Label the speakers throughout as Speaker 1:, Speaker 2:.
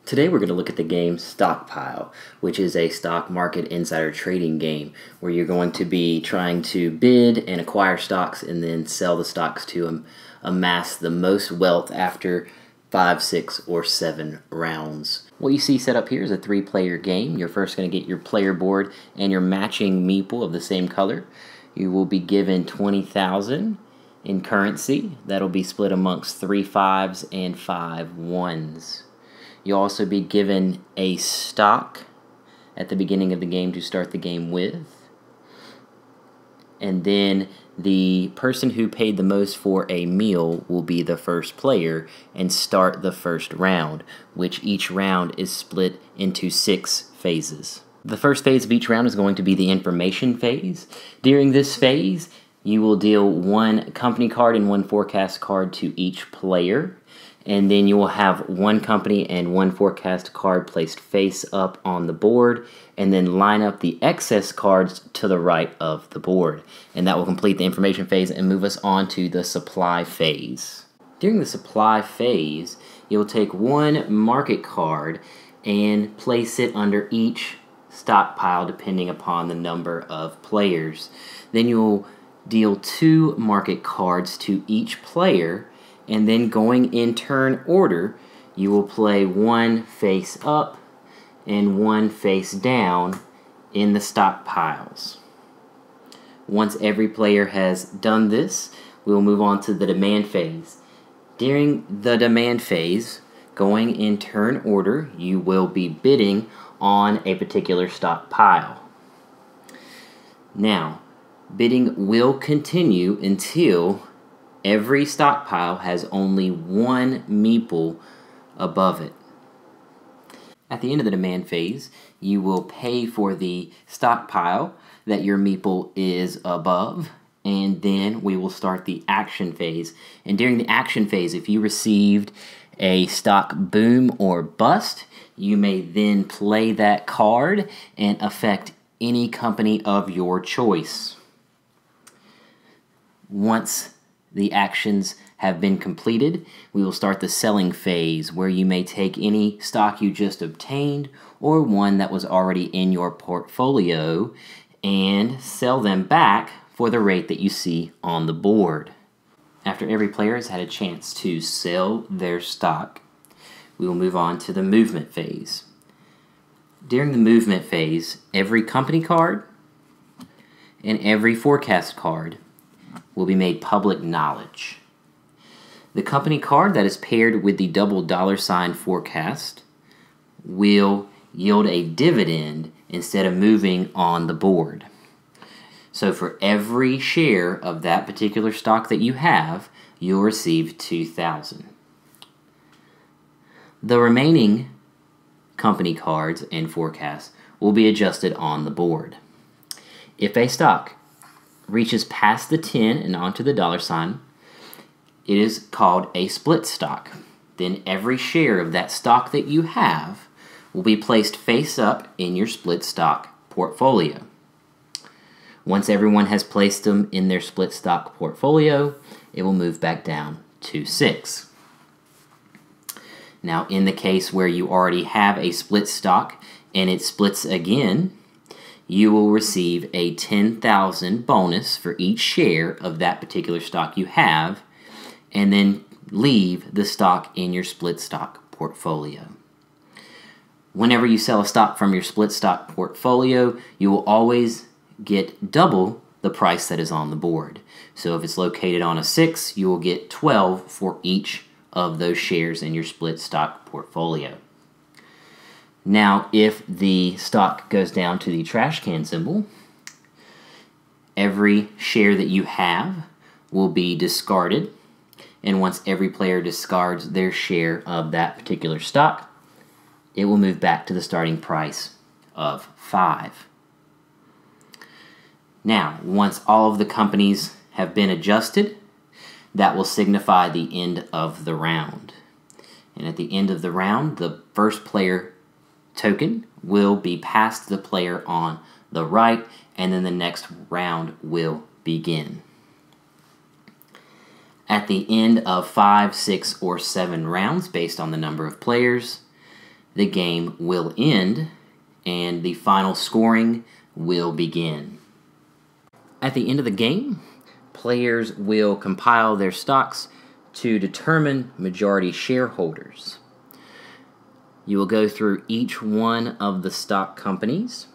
Speaker 1: Today we're going to look at the game Stockpile, which is a stock market insider trading game where you're going to be trying to bid and acquire stocks and then sell the stocks to amass the most wealth after 5, 6, or 7 rounds. What you see set up here is a 3-player game. You're first going to get your player board and your matching meeple of the same color. You will be given 20,000 in currency. That'll be split amongst 3 5s and 5 1s. You'll also be given a stock at the beginning of the game to start the game with. And then the person who paid the most for a meal will be the first player and start the first round, which each round is split into 6 phases. The first phase of each round is going to be the information phase. During this phase, you will deal 1 company card and 1 forecast card to each player. And then you will have 1 company and 1 forecast card placed face up on the board, and then line up the excess cards to the right of the board. And that will complete the information phase and move us on to the supply phase. During the supply phase, you'll take 1 market card and place it under each stockpile depending upon the number of players. Then you'll deal 2 market cards to each player, and then going in turn order, you will play 1 face up and 1 face down in the stockpiles. Once every player has done this, we will move on to the demand phase. During the demand phase, going in turn order, you will be bidding on a particular stockpile. Now, bidding will continue until every stockpile has only 1 meeple above it. At the end of the demand phase, you will pay for the stockpile that your meeple is above, and then we will start the action phase. And during the action phase, if you received a stock boom or bust, you may then play that card and affect any company of your choice. Once the actions have been completed, we will start the selling phase, where you may take any stock you just obtained or one that was already in your portfolio and sell them back for the rate that you see on the board. After every player has had a chance to sell their stock, we will move on to the movement phase. During the movement phase, every company card and every forecast card will be made public knowledge. The company card that is paired with the double $ forecast will yield a dividend instead of moving on the board. So for every share of that particular stock that you have, you'll receive 2,000. The remaining company cards and forecasts will be adjusted on the board. If a stock reaches past the 10 and onto the $, it is called a split stock. Then every share of that stock that you have will be placed face up in your split stock portfolio. Once everyone has placed them in their split stock portfolio, it will move back down to 6. Now, in the case where you already have a split stock and it splits again, you will receive a 10,000 bonus for each share of that particular stock you have, and then leave the stock in your split stock portfolio. Whenever you sell a stock from your split stock portfolio, you will always get double the price that is on the board. So if it's located on a 6, you will get 12 for each of those shares in your split stock portfolio. Now, if the stock goes down to the trash can symbol, every share that you have will be discarded, and once every player discards their share of that particular stock, it will move back to the starting price of 5. Now, once all of the companies have been adjusted, that will signify the end of the round. And at the end of the round, the first player token will be passed to the player on the right, and then the next round will begin. At the end of 5, 6, or 7 rounds, based on the number of players, the game will end and the final scoring will begin. At the end of the game, players will compile their stocks to determine majority shareholders. You will go through each one of the stock companies,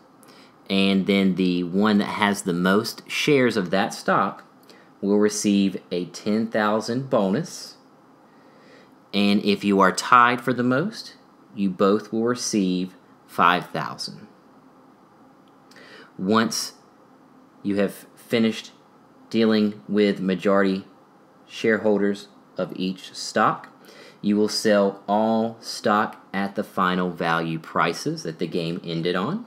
Speaker 1: and then the one that has the most shares of that stock will receive a 10,000 bonus. And if you are tied for the most, you both will receive 5,000. Once you have finished dealing with majority shareholders of each stock, you will sell all stock at the final value prices that the game ended on.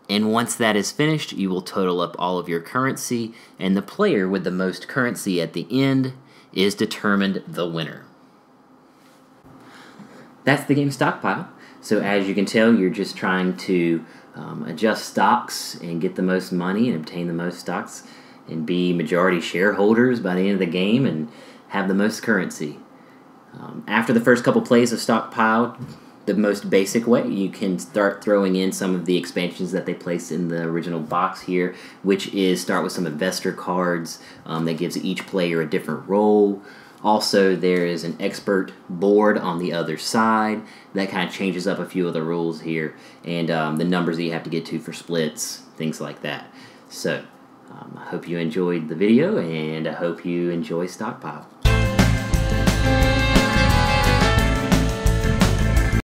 Speaker 1: And once that is finished, you will total up all of your currency, and the player with the most currency at the end is determined the winner. That's the game Stockpile. So as you can tell, you're just trying to adjust stocks and get the most money and obtain the most stocks and be majority shareholders by the end of the game and have the most currency. After the first couple plays of Stockpile, the most basic way, you can start throwing in some of the expansions that they placed in the original box here, which is start with some investor cards that gives each player a different role. Also, there is an expert board on the other side that kind of changes up a few of the rules here, and the numbers that you have to get to for splits, things like that. So, I hope you enjoyed the video, and I hope you enjoy Stockpile.